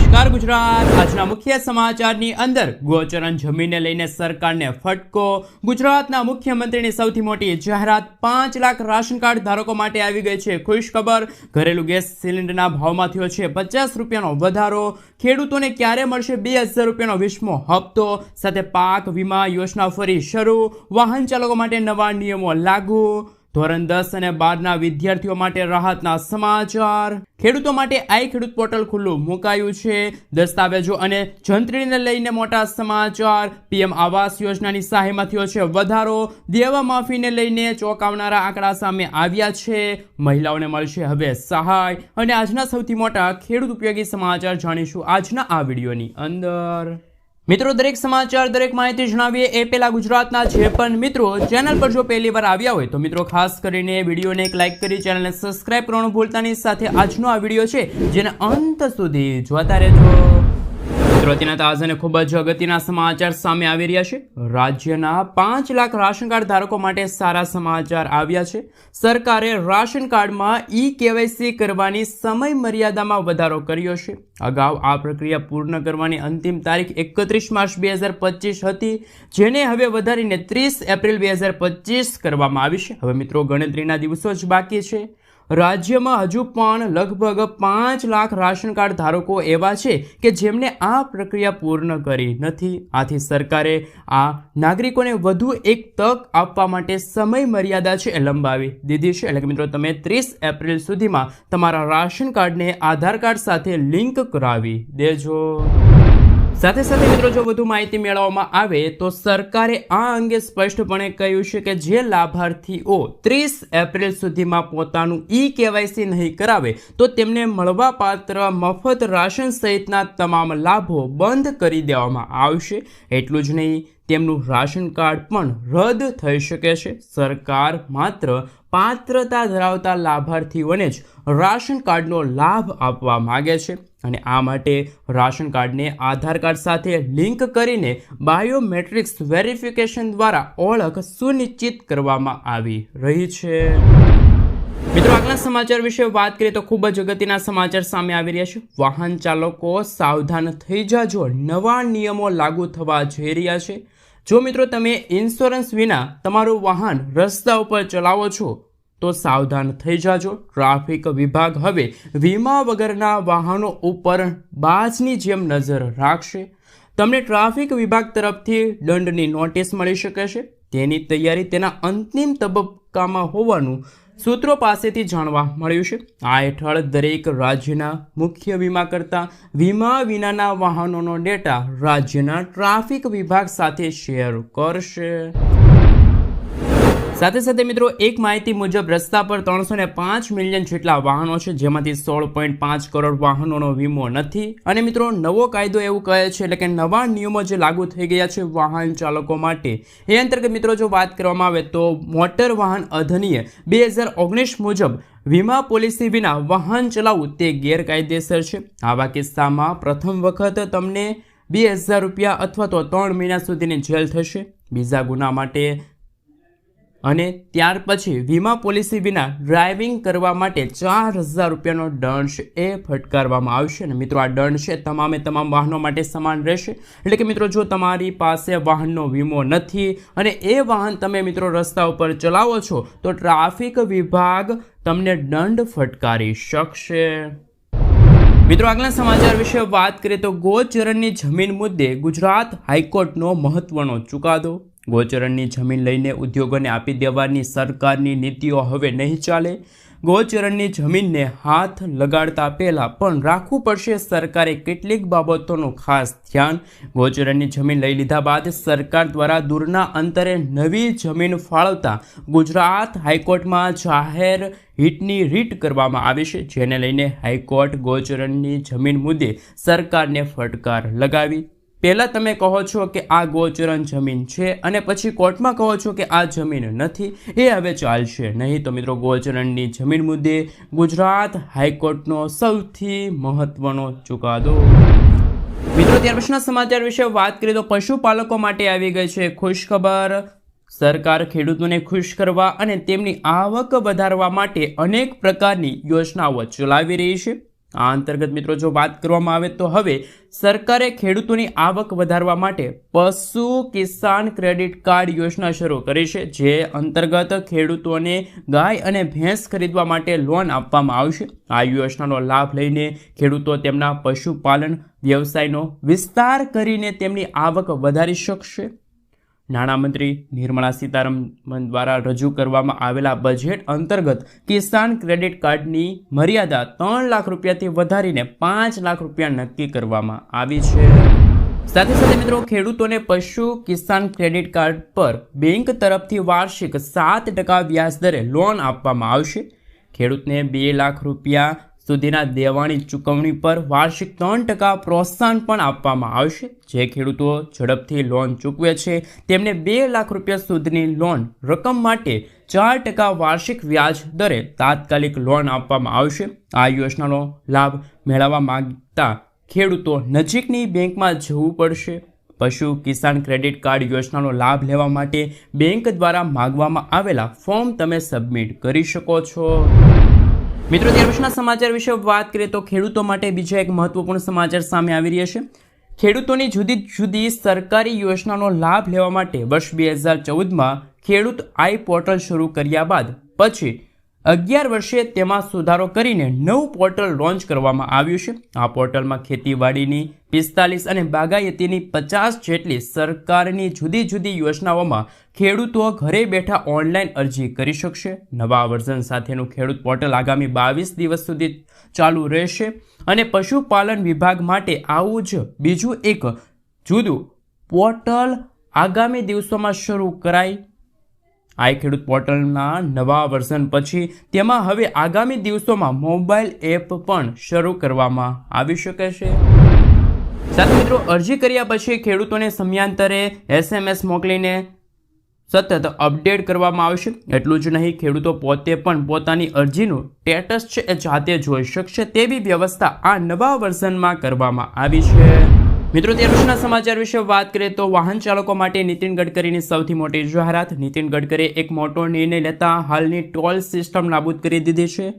નમસ્કાર ગુજરાત। આજના મુખ્ય સમાચારની અંદર ગોચરણ જમીનને લઈને સરકારને ફટકો। ગુજરાતના મુખ્યમંત્રીની સૌથી મોટી જાહેરાત। 5 લાખ રાશન કાર્ડ ધારકો માટે આવી ગઈ છે ખુશખબર। ઘરેલું ગેસ સિલિન્ડરના ભાવમાં થયો છે 50 રૂપિયાનો વધારો। ખેડૂતોને ક્યારે મળશે 2000 રૂપિયાનો 20મો હપ્તો। સાથે પાક વીમા યોજના ફરી શરૂ। વાહન ચાલકો માટે નવા નિયમો લાગુ। ધોરણ 10 અને 12ના વિદ્યાર્થીઓ માટે રાહતના સમાચાર। ખેડૂતો માટે આઈ ખેડૂત પોર્ટલ ખુલ્લું મુકાયું છે। દસ્તાવેજો અને જંત્રીને લઈને મોટા સમાચાર। પીએમ આવાસ યોજનાની સહાયમાં થયો છે વધારો। દેવા માફીને લઈને ચોંકાવનારા આંકડા સામે આવ્યા છે। મહિલાઓને મળશે હવે સહાય। અને આજના સૌથી મોટા ખેડૂત ઉપયોગી સમાચાર જાણીશું આજના આ વિડીયોની અંદર। મિત્રો, દરેક સમાચાર દરેક માહિતી જણાવીએ એ પહેલા ગુજરાતના જે પણ મિત્રો ચેનલ પર જો પહેલી વાર આવ્યા હોય તો મિત્રો ખાસ કરીને વિડીયોને એક લાઇક કરી ચેનલને સબસ્ક્રાઇબ કરવાનું ભૂલતા નહીં। સાથે આજનો આ વિડીયો છે જેને અંત સુધી જોતા રહેજો। મિત્રો, અત્યારના તાજા અને ખૂબ જ અગત્યના સમાચાર સામે આવી રહ્યા છે। રાજ્યના 5 લાખ રાશન કાર્ડ ધારકો માટે સારા સમાચાર આવ્યા છે। સરકારે રાશન કાર્ડમાં ઈ-કેવાયસી કરવાની સમય મર્યાદામાં વધારો કર્યો છે। અગાઉ આ પ્રક્રિયા પૂર્ણ કરવાની અંતિમ તારીખ 31 માર્ચ 2025 હતી, જેને હવે વધારીને 30 એપ્રિલ 2025 કરવામાં આવી છે। હવે મિત્રો, ગણતરીના દિવસો જ બાકી છે। રાજ્યમાં હજુ પણ લગભગ 5 લાખ રાશન કાર્ડ ધારકો એવા છે કે જેમણે આ પ્રક્રિયા પૂર્ણ કરી નથી। આથી સરકારે આ નાગરિકોને વધુ એક તક આપવા માટે સમય મર્યાદા છે લંબાવી દીધી છે। એટલે કે મિત્રો, તમે 30 એપ્રિલ સુધીમાં તમારા રાશન કાર્ડને આધાર કાર્ડ સાથે લિંક કરાવી દેજો। સાથે સાથે મિત્રો, જો વધુ માહિતી મેળવવામાં આવે તો સરકારે આ અંગે સ્પષ્ટપણે કહ્યું છે કે જે લાભાર્થીઓ 30 એપ્રિલ સુધીમાં પોતાનું ઈ-કેવાયસી નહીં કરાવે તો તેમને મળવાપાત્ર મફત રાશન સહિતના તમામ લાભો બંધ કરી દેવામાં આવશે। એટલું જ નહીં, તેમનું રાશન કાર્ડ પણ રદ થઈ શકે છે। સરકાર માત્ર પાત્રતા ધરાવતા લાભાર્થીઓને જ રાશન કાર્ડનો લાભ આપવા માગે છે અને આ માટે રાશન કાર્ડને આધાર કાર્ડ સાથે લિંક કરીને બાયોમેટ્રિક્સ વેરિફિકેશન દ્વારા ઓળખ સુનિશ્ચિત કરવામાં આવી રહી છે। મિત્રો, આગલા સમાચાર વિશે વાત કરીએ તો ખૂબ જ અગત્યના સમાચાર સામે આવી રહ્યા છે। વાહન ચાલકો સાવધાન થઈ જાજો, નવા નિયમો લાગુ થવા જઈ રહ્યા છે। જો મિત્રો તમે ઇન્સ્યોરન્સ વિના તમારું વાહન રસ્તા ઉપર ચલાવો છો તો સાવધાન થઈ જાજો। ટ્રાફિક વિભાગ હવે વીમા વગરના વાહનો ઉપર બાજની જેમ નજર રાખશે। તમને ટ્રાફિક વિભાગ તરફથી દંડની નોટિસ મળી શકે છે। તેની તૈયારી તેના અંતિમ તબક્કામાં હોવાનું સૂત્રો પાસેથી જાણવા મળ્યું છે। આ હેઠળ દરેક રાજ્યના મુખ્ય વીમાકર્તા વીમા વિનાના વાહનોનો ડેટા રાજ્યના ટ્રાફિક વિભાગ સાથે શેર કરશે। સાથે સાથે મિત્રો, એક માહિતી મુજબ રસ્તા પર 305 મિલિયન જેટલા વાહનો છે, જેમાંથી 16.5 કરોડ વાહનોનો વીમો નથી। અને મિત્રો, નવો કાયદો એવું કહે છે, એટલે કે નવા નિયમો જે લાગુ થઈ ગયા છે વાહન ચાલકો માટે, એ અંતર્ગત મિત્રો જો વાત કરવામાં આવે તો મોટર વાહન અધિનિયમ 2019 મુજબ વીમા પોલિસી વિના વાહન ચલાવવું તે ગેરકાયદેસર છે। આવા કિસ્સામાં પ્રથમ વખત તમને 2000 રૂપિયા અથવા તો 3 મહિના સુધીની જેલ થશે બીજા ગુના માટે, અને ત્યાર પછી વીમા પોલિસી વિના ડ્રાઇવિંગ કરવા માટે 4000 રૂપિયાનો દંડ છે એ ફટકારવામાં આવશે। અને મિત્રો, આ દંડ છે તમામ વાહનો માટે સમાન રહેશે। એટલે કે મિત્રો, જો તમારી પાસે વાહનનો વીમો નથી અને એ વાહન તમે મિત્રો રસ્તા ઉપર ચલાવો છો તો ટ્રાફિક વિભાગ તમને દંડ ફટકારી શકશે। મિત્રો, આગલા સમાચાર વિશે વાત કરીએ તો ગોચરણની જમીન મુદ્દે ગુજરાત હાઈકોર્ટનો મહત્વનો ચુકાદો। ગોચરણની જમીન લઈને ઉદ્યોગોને આપી દેવાની સરકારની નીતિઓ હવે નહીં ચાલે। ગોચરણની જમીનને હાથ લગાડતા પહેલા પણ રાખવું પડશે સરકારે કેટલીક બાબતોનું ખાસ ધ્યાન। ગોચરણની જમીન લઈ લીધા બાદ સરકાર દ્વારા દૂરના અંતરે નવી જમીન ફાળવતા ગુજરાત હાઈકોર્ટમાં જાહેર હિતની રીટ કરવામાં આવી છે, જેને લઈને હાઈકોર્ટ ગોચરણની જમીન મુદ્દે સરકારને ફટકાર લગાવી। પહેલાં તમે કહો છો કે આ ગોચરણ જમીન છે અને પછી કોર્ટમાં કહો છો કે આ જમીન નથી, એ હવે ચાલશે નહીં। તો મિત્રો, ગોચરણની જમીન મુદ્દે ગુજરાત હાઈકોર્ટનો સૌથી મહત્વનો ચુકાદો। મિત્રો, ત્યાર પછીના સમાચાર વિશે વાત કરીએ તો પશુપાલકો માટે આવી ગઈ છે ખુશખબર। સરકાર ખેડૂતોને ખુશ કરવા અને તેમની આવક વધારવા માટે અનેક પ્રકારની યોજનાઓ ચલાવી રહી છે। આ અંતર્ગત મિત્રો જો વાત કરવામાં આવે તો હવે સરકારે ખેડૂતોની આવક વધારવા માટે પશુ કિસાન ક્રેડિટ કાર્ડ યોજના શરૂ કરી છે, જે અંતર્ગત ખેડૂતોને ગાય અને ભેંસ ખરીદવા માટે લોન આપવામાં આવશે. આ યોજનાનો લાભ લઈને ખેડૂતો તેમના પશુપાલન વ્યવસાયનો વિસ્તાર કરીને તેમની આવક વધારી શકશે. નાણામંત્રી નિર્મલા સીતારમણ દ્વારા રજૂ કરવામાં આવેલા બજેટ અંતર્ગત કિસાન ક્રેડિટ કાર્ડની મર્યાદા 3 લાખ રૂપિયાથી વધારીને 5 લાખ રૂપિયા નક્કી કરવામાં આવી છે. સાથે સાથે મિત્રો ખેડૂતોને પશુ કિસાન ક્રેડિટ કાર્ડ પર બેંક તરફથી વાર્ષિક 7% વ્યાજ દરે લોન આપવામાં આવશે. ખેડૂતને 2 લાખ રૂપિયા સુધીના દેવાની ચૂકવણી પર વાર્ષિક 3% પ્રોત્સાહન પણ આપવામાં આવશે. જે ખેડૂતો ઝડપથી લોન ચૂકવે છે તેમને 2 લાખ રૂપિયા સુધીની લોન રકમ માટે 4% વાર્ષિક વ્યાજ દરે તાત્કાલિક લોન આપવામાં આવશે. આ યોજનાનો લાભ મેળવવા માંગતા ખેડૂતો નજીકની બેંકમાં જવું પડશે. પશુ કિસાન ક્રેડિટ કાર્ડ યોજનાનો લાભ લેવા માટે બેંક દ્વારા માંગવામાં આવેલા ફોર્મ તમે સબમિટ કરી શકો છો. મિત્રો, ત્યાર પછીના સમાચાર વિશે વાત કરીએ તો ખેડૂતો માટે બીજા એક મહત્વપૂર્ણ સમાચાર સામે આવી રહ્યા છે. ખેડૂતોની જુદી જુદી સરકારી યોજનાનો લાભ લેવા માટે વર્ષ 2014માં ખેડૂત આઈ પોર્ટલ શરૂ કર્યા બાદ પછી 11 વર્ષે તેમાં સુધારો કરીને નવું પોર્ટલ લોન્ચ કરવામાં આવ્યું છે. આ પોર્ટલમાં ખેતીવાડીની 45 અને બાગાયતીની 50 જેટલી સરકારની જુદી જુદી યોજનાઓમાં ખેડૂતો ઘરે બેઠા ઓનલાઈન અરજી કરી શકશે. નવા વર્ઝન સાથેનું ખેડૂત પોર્ટલ આગામી 22 દિવસ સુધી ચાલુ રહેશે અને પશુપાલન વિભાગ માટે આવું જ બીજું એક જુદું પોર્ટલ આગામી દિવસોમાં શરૂ કરાય. આ ખેડૂત પોર્ટલના નવા વર્ઝન પછી તેમાં હવે આગામી દિવસોમાં મોબાઈલ એપ પણ શરૂ કરવામાં આવી શકે છે. સાથે મિત્રો, અરજી કર્યા પછી ખેડૂતોને સમયાંતરે SMS મોકલીને સતત અપડેટ કરવામાં આવશે. એટલું જ નહીં, ખેડૂતો પોતે પણ પોતાની અરજીનું સ્ટેટસ છે એ જાતે જોઈ શકશે તેવી વ્યવસ્થા આ નવા વર્ઝનમાં કરવામાં આવી છે. મિત્રો, ત્યાર પછીના સમાચાર વિશે વાત કરીએ તો વાહન ચાલકો માટે નીતિન ગડકરીની સૌથી મોટી જાહેરાત. નીતિન ગડકરીએ એક મોટો નિર્ણય લેતા હાલની ટોલ સિસ્ટમ નાબૂદ કરી દીધી છે.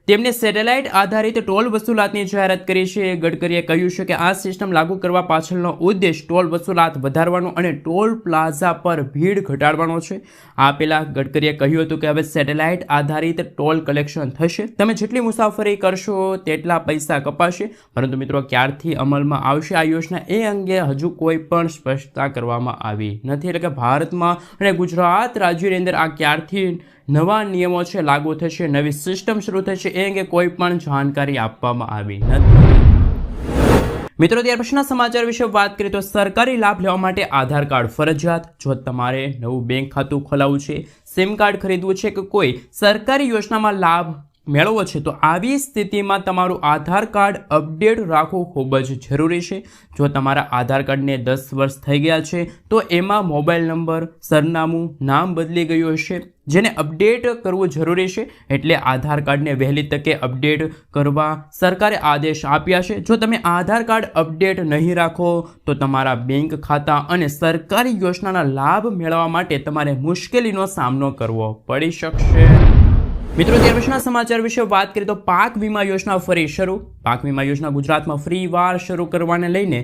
તેમણે સેટેલાઇટ આધારિત ટોલ વસૂલાતની જાહેરાત કરી છે. ગડકરીએ કહ્યું છે કે આ સિસ્ટમ લાગુ કરવા પાછળનો ઉદ્દેશ ટોલ વસૂલાત વધારવાનો અને ટોલ પ્લાઝા પર ભીડ ઘટાડવાનો છે. આ પહેલાં ગડકરીએ કહ્યું હતું કે હવે સેટેલાઇટ આધારિત ટોલ કલેક્શન થશે. તમે જેટલી મુસાફરી કરશો તેટલા પૈસા કપાશે. પરંતુ મિત્રો, ક્યારથી અમલમાં આવશે આ યોજના એ અંગે હજુ કોઈ પણ સ્પષ્ટતા કરવામાં આવી નથી. એટલે કે ભારતમાં અને ગુજરાત રાજ્યની અંદર આ ક્યારથી નવા નિયમો છે લાગુ થશે, નવી સિસ્ટમ શરૂ થશે એ અંગે કોઈ પણ જાણકારી આપવામાં આવી નથી. મિત્રો, ત્યાર પછીના સમાચાર વિશે વાત કરીએ તો સરકારી લાભ લેવા માટે આધાર કાર્ડ ફરજિયાત. જો તમારે નવું બેંક ખાતું ખોલાવવું છે, સિમ કાર્ડ ખરીદવું છે કે કોઈ સરકારી યોજનામાં લાભ મેળવવો છે તો આવી સ્થિતિમાં તમારું આધાર કાર્ડ અપડેટ રાખવું ખૂબ જ જરૂરી છે. જો તમારા આધાર કાર્ડને 10 વર્ષ થઈ ગયા છે તો એમાં મોબાઈલ નંબર, સરનામું, નામ બદલી ગયું હશે, જેને અપડેટ કરવું જરૂરી છે. એટલે આધાર કાર્ડને વહેલી તકે અપડેટ કરવા સરકારે આદેશ આપ્યા છે. જો તમે આધાર કાર્ડ અપડેટ નહીં રાખો તો તમારા બેંક ખાતા અને સરકારી યોજનાના લાભ મેળવવા માટે તમારે મુશ્કેલીનો સામનો કરવો પડી શકશે. મિત્રો, ત્યાર પછીના સમાચાર વિશે વાત કરીએ તો પાક વીમા યોજના ફરી શરૂ. પાક વીમા યોજના ગુજરાતમાં ફ્રી વાર શરૂ કરવાને લઈને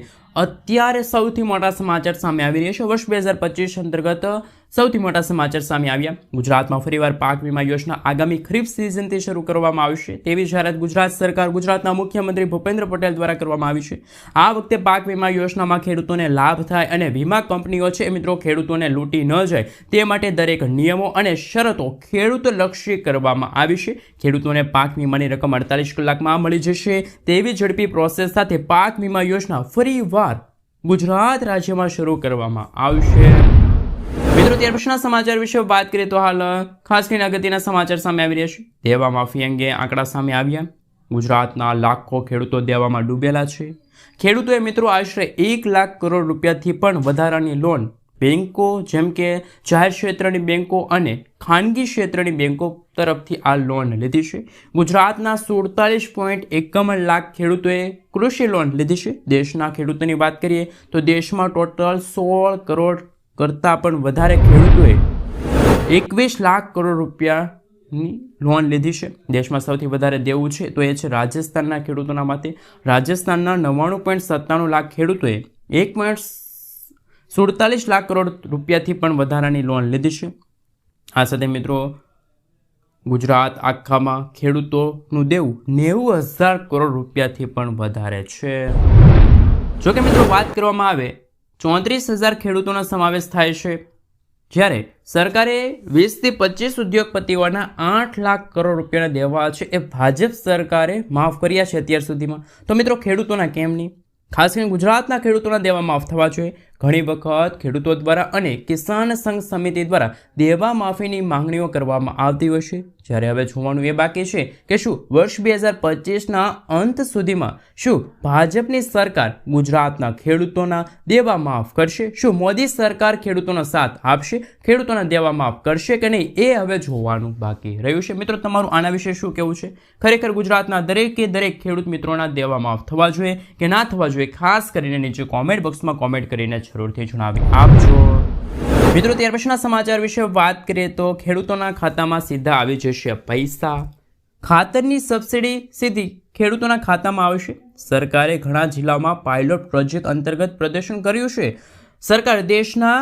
અત્યારે સૌથી મોટા સમાચાર સામે આવી રહ્યા છે. વર્ષ 2025 અંતર્ગત સૌથી મોટા સમાચાર સામે આવ્યા. ગુજરાતમાં ફરીવાર પાક વીમા યોજના આગામી ખરીફ સિઝનથી શરૂ કરવામાં આવશે તેવી જાહેરાત ગુજરાત સરકાર, ગુજરાતના મુખ્યમંત્રી ભૂપેન્દ્ર પટેલ દ્વારા કરવામાં આવી છે. આ વખતે પાક વીમા યોજનામાં ખેડૂતોને લાભ થાય અને વીમા કંપનીઓ છે મિત્રો ખેડૂતોને લૂંટી ન જાય તે માટે દરેક નિયમો અને શરતો ખેડૂતલક્ષી કરવામાં આવી છે. ખેડૂતોને પાક વીમાની રકમ 48 કલાકમાં મળી જશે તેવી ઝડપી પ્રોસેસ સાથે પાક વીમા યોજના ફરીવાર ગુજરાત રાજ્યમાં શરૂ કરવામાં આવશે. મિત્રો, ત્યાર પછીના સમાચાર વિશે વાત કરીએ તો હાલ ખાસ કરીને અગત્યના સમાચાર સામે આવી રહ્યા છે. દેવા માફી અંગે આંકડા સામે આવ્યા. ગુજરાતના લાખો ખેડૂતો દેવામાં ડૂબેલા છે. ખેડૂતોએ મિત્રો આશરે 1 લાખ કરોડ રૂપિયાથી પણ વધારાની લોન બેંકો જેમ કે જાહેર ક્ષેત્રની બેંકો અને ખાનગી ક્ષેત્રની બેંકો તરફથી આ લોન લીધી છે. ગુજરાતના 47.51 લાખ ખેડૂતોએ કૃષિ લોન લીધી છે. દેશના ખેડૂતોની વાત કરીએ તો દેશમાં ટોટલ 16 કરોડ કરતાં પણ વધારે ખેડૂતોએ 21 લાખ કરોડ રૂપિયા ની લોન લીધી છે. દેશમાં સૌથી વધારે દેવું છે તો એ છે રાજસ્થાનના ખેડૂતોના માટે. રાજસ્થાનના 99.97 લાખ ખેડૂતોએ 1.47 લાખ કરોડ રૂપિયાથી પણ વધારાની લોન લીધી છે. આ સાથે મિત્રો ગુજરાત આખામાં ખેડૂતોનું દેવું 90,000 કરોડ રૂપિયાથી પણ વધારે છે. જોકે મિત્રો વાત કરવામાં આવે 34,000 ખેડૂતોનો સમાવેશ થાય છે, જ્યારે સરકારે 20 થી 25 ઉદ્યોગપતિઓના 8 લાખ કરોડ રૂપિયાના દેવા છે એ ભાજપ સરકારે માફ કર્યા છે અત્યાર સુધીમાં. તો મિત્રો ખેડૂતોના કેમ નહીં? ખાસ કરીને ગુજરાતના ખેડૂતોના દેવા માફ થવા જોઈએ. ઘણી વખત ખેડૂતો દ્વારા અને કિસાન સંઘ સમિતિ દ્વારા દેવા માફીની માંગણીઓ કરવામાં આવતી હોય છે, જ્યારે હવે જોવાનું એ બાકી છે કે શું વર્ષ 2025ના અંત સુધીમાં શું ભાજપની સરકાર ગુજરાતના ખેડૂતોના દેવા માફ કરશે? શું મોદી સરકાર ખેડૂતોનો સાથ આપશે, ખેડૂતોના દેવા માફ કરશે કે નહીં, એ હવે જોવાનું બાકી રહ્યું છે. મિત્રો તમારું આના વિશે શું કહેવું છે? ખરેખર ગુજરાતના દરેકે દરેક ખેડૂત મિત્રોના દેવા માફ થવા જોઈએ કે ના થવા જોઈએ? ખાસ કરીને નીચે કોમેન્ટ બોક્સમાં કોમેન્ટ કરીને જરૂરથી જણાવી આપજો. મિત્રો ત્યાર પછીના સમાચાર વિશે વાત કરીએ તો ખેડૂતોના ખાતામાં સીધા આવી જશે પૈસા. ખાતરની સબસિડી સીધી ખેડૂતોના ખાતામાં આવશે. સરકારે ઘણા જિલ્લાઓમાં પાયલોટ પ્રોજેક્ટ અંતર્ગત પ્રદર્શન કર્યું છે. સરકાર દેશના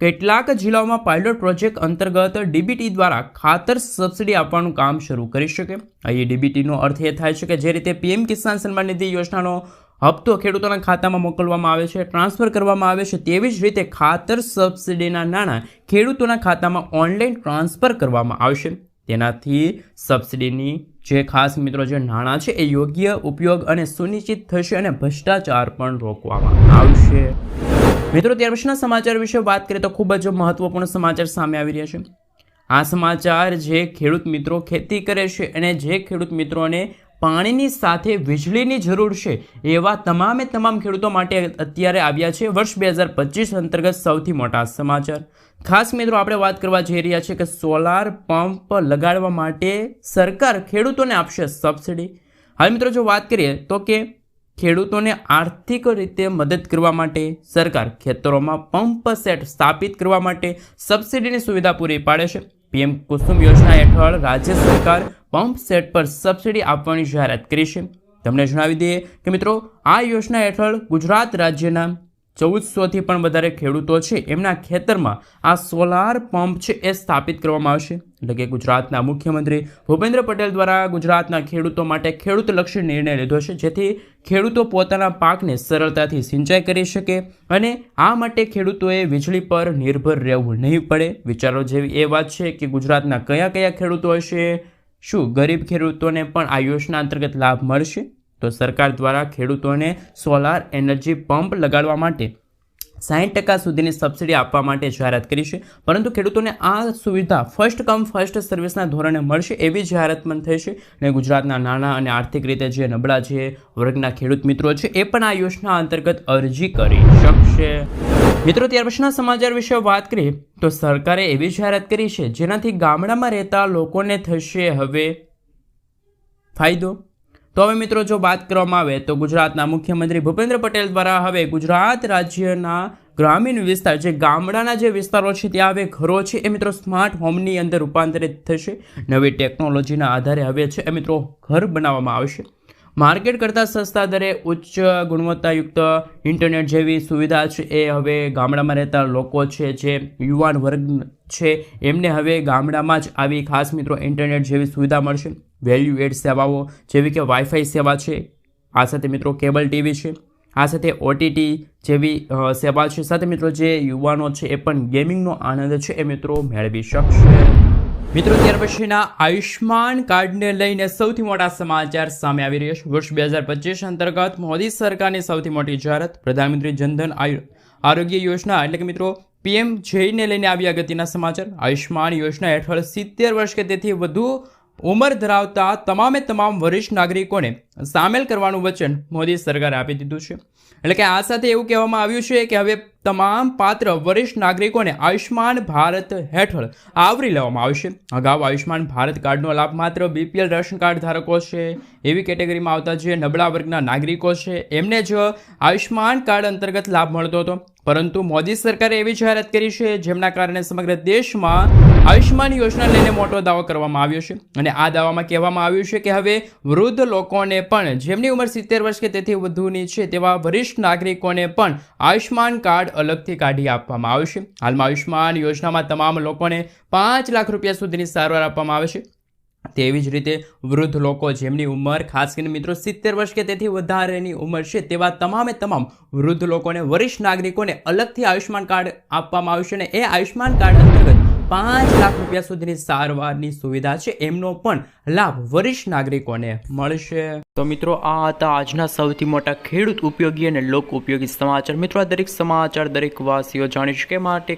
કેટલાક જિલ્લાઓમાં પાયલોટ પ્રોજેક્ટ અંતર્ગત ડીબીટી દ્વારા ખાતર સબસિડી આપવાનું કામ શરૂ કરી શકે. અહીં ડીબીટીનો અર્થ એ થાય છે કે જે રીતે પીએમ કિસાન સન્માન નિધિ યોજનાનો હપ્તો ખેડૂતોના ખાતામાં મોકલવામાં આવે છે, ટ્રાન્સફર કરવામાં આવે છે, તેવી જ રીતે ખાતર સબસિડીના નાણાં ખેડૂતોના ખાતામાં ઓનલાઈન ટ્રાન્સફર કરવામાં આવશે. તેનાથી સબસિડીની જે ખાસ મિત્રો જે નાણાં છે એ યોગ્ય ઉપયોગ અને સુનિશ્ચિત થશે અને ભ્રષ્ટાચાર પણ રોકવામાં આવશે. મિત્રો ત્યાર પછીના સમાચાર વિશે વાત કરીએ તો ખૂબ જ મહત્વપૂર્ણ સમાચાર સામે આવી રહ્યા છે. આ સમાચાર જે ખેડૂત મિત્રો ખેતી કરે છે અને જે ખેડૂત મિત્રોને પાણીની સાથે વીજળીની જરૂર છે એવા તમામ ખેડૂતો માટે અત્યારે આવ્યા છે વર્ષ 2025 અંતર્ગત સૌથી મોટા સમાચાર. ખાસ મિત્રો આપણે વાત કરવા જઈ રહ્યા છીએ કે સોલાર પંપ લગાડવા માટે સરકાર ખેડૂતોને આપશે સબસિડી. હવે મિત્રો જો વાત કરીએ તો કે ખેડૂતોને આર્થિક રીતે મદદ કરવા માટે સરકાર ખેતરોમાં પંપ સેટ સ્થાપિત કરવા માટે સબસિડીની સુવિધા પૂરી પાડે છે. પીએમ કુસુમ યોજના હેઠળ રાજ્ય સરકાર પંપ સેટ પર સબસિડી આપવાની જાહેરાત કરી છે. તમને જણાવી દઈએ કે મિત્રો આ યોજના હેઠળ ગુજરાત રાજ્યના 1400થી પણ વધારે ખેડૂતો છે એમના ખેતરમાં આ સોલાર પંપ છે એ સ્થાપિત કરવામાં આવશે. એટલે કે ગુજરાતના મુખ્યમંત્રી ભૂપેન્દ્ર પટેલ દ્વારા ગુજરાતના ખેડૂતો માટે ખેડૂતલક્ષી નિર્ણય લીધો છે, જેથી ખેડૂતો પોતાના પાકને સરળતાથી સિંચાઈ કરી શકે અને આ માટે ખેડૂતોએ વીજળી પર નિર્ભર રહેવું નહીં પડે. વિચારો જેવી એ વાત છે કે ગુજરાતના કયા કયા ખેડૂતો હશે, શું ગરીબ ખેડૂતોને પણ આ યોજના અંતર્ગત લાભ મળશે? તો સરકાર દ્વારા ખેડૂતોને સોલાર એનર્જી પંપ લગાડવા માટે 60% સુધીની સબસિડી આપવા માટે જાહેરાત કરી છે. પરંતુ ખેડૂતોને આ સુવિધા ફર્સ્ટ કમ ફર્સ્ટ સર્વિસના ધોરણે મળશે એવી જાહેરાત પણ થઈ છે. અને ગુજરાતના નાના અને આર્થિક રીતે જે નબળા જે વર્ગના ખેડૂત મિત્રો છે એ પણ આ યોજના અંતર્ગત અરજી કરી શકશે. મિત્રો ત્યાર પછીના સમાચાર વિશે વાત કરીએ તો સરકારે એવી જાહેરાત કરી છે જેનાથી ગામડામાં રહેતા લોકોને થશે હવે ફાયદો. તો હવે મિત્રો જો વાત કરવામાં આવે તો ગુજરાતના મુખ્યમંત્રી ભૂપેન્દ્ર પટેલ દ્વારા હવે ગુજરાત રાજ્યના ગ્રામીણ વિસ્તાર જે ગામડાના જે વિસ્તારો છે ત્યાં હવે ઘરો છે એ મિત્રો સ્માર્ટ હોમની અંદર રૂપાંતરિત થશે. નવી ટેકનોલોજીના આધારે હવે છે એ મિત્રો ઘર બનાવવામાં આવશે. માર્કેટ કરતાં સસ્તા દરે ઉચ્ચ ગુણવત્તાયુક્ત ઇન્ટરનેટ જેવી સુવિધા છે એ હવે ગામડામાં રહેતા લોકો છે જે યુવાન વર્ગ છે એમને હવે ગામડામાં જ આવી ખાસ મિત્રો ઇન્ટરનેટ જેવી સુવિધા મળશે. વેલ્યુ એડ સેવાઓ જેવી કે વાઈફાઈ સેવા છે, આ સાથે મિત્રો કેબલ ટીવી છે, આ સાથે ઓટીટી જેવી સેવા છે, સાથે મિત્રો જે યુવાનો છે એ પણ ગેમિંગનો આનંદ છે એ મિત્રો મેળવી શકશે. મિત્રો ત્યાર પછીના આયુષ્માન કાર્ડને લઈને સૌથી મોટા સમાચાર સામે આવી રહ્યા છે. વર્ષ 2025 અંતર્ગત મોદી સરકારની સૌથી મોટી જાહેરાત પ્રધાનમંત્રી જનધન આરોગ્ય યોજના એટલે કે મિત્રો PMJને લઈને આવ્યા અગત્યના સમાચાર. આયુષ્માન યોજના હેઠળ 70 વર્ષ કે તેથી વધુ ઉંમર ધરાવતા તમામ વરિષ્ઠ નાગરિકોને સામેલ કરવાનું વચન મોદી સરકારે આપી દીધું છે. એટલે કે આ સાથે એવું કહેવામાં આવ્યું છે કે હવે તમામ પાત્ર વરિષ્ઠ નાગરિકોને આયુષ્માન ભારત હેઠળ આવરી લેવામાં આવશે. અગાઉ આયુષ્માન ભારત કાર્ડનો લાભ માત્ર BPL રેશન કાર્ડ ધારકો છે એવી કેટેગરીમાં આવતા જે નબળા વર્ગના નાગરિકો છે એમને જ આયુષ્માન કાર્ડ અંતર્ગત લાભ મળતો હતો. પરંતુ મોદી સરકારે એવી જાહેરાત કરી છે જેમના કારણે સમગ્ર દેશમાં આયુષ્માન યોજના લઈને મોટો દાવો કરવામાં આવ્યો છે અને આ દાવામાં કહેવામાં આવ્યું છે કે હવે વૃદ્ધ લોકોને પણ જેમની ઉંમર 70 વર્ષ કે તેથી વધુની છે તેવા વરિષ્ઠ નાગરિકોને પણ આયુષ્માન કાર્ડ અલગથી કાઢી આપવામાં આવશે. હાલમાં આયુષ્માન યોજનામાં તમામ લોકોને 5 લાખ રૂપિયા સુધીની સારવાર આપવામાં આવે છે. તેવી જ રીતે વૃદ્ધ લોકો જેમની ઉંમર ખાસ કરીને મિત્રો 70 વર્ષ કે તેથી વધારેની ઉંમર છે તેવા તમામ વૃદ્ધ લોકોને વરિષ્ઠ નાગરિકોને અલગથી આયુષ્માન કાર્ડ આપવામાં આવશે અને એ આયુષ્માન કાર્ડ અંતર્ગત 5 લાખ રૂપિયા સુધીની સારવારની સુવિધા છે એમનો પણ લાભ વરિષ્ઠ નાગરિકોને મળશે. તો મિત્રો આ હતા આજના સૌથી મોટા ખેડૂત ઉપયોગી અને લોક ઉપયોગી સમાચાર. મિત્રો આ દરેક સમાચાર દરેક વાસીઓ જાણી શકે માટે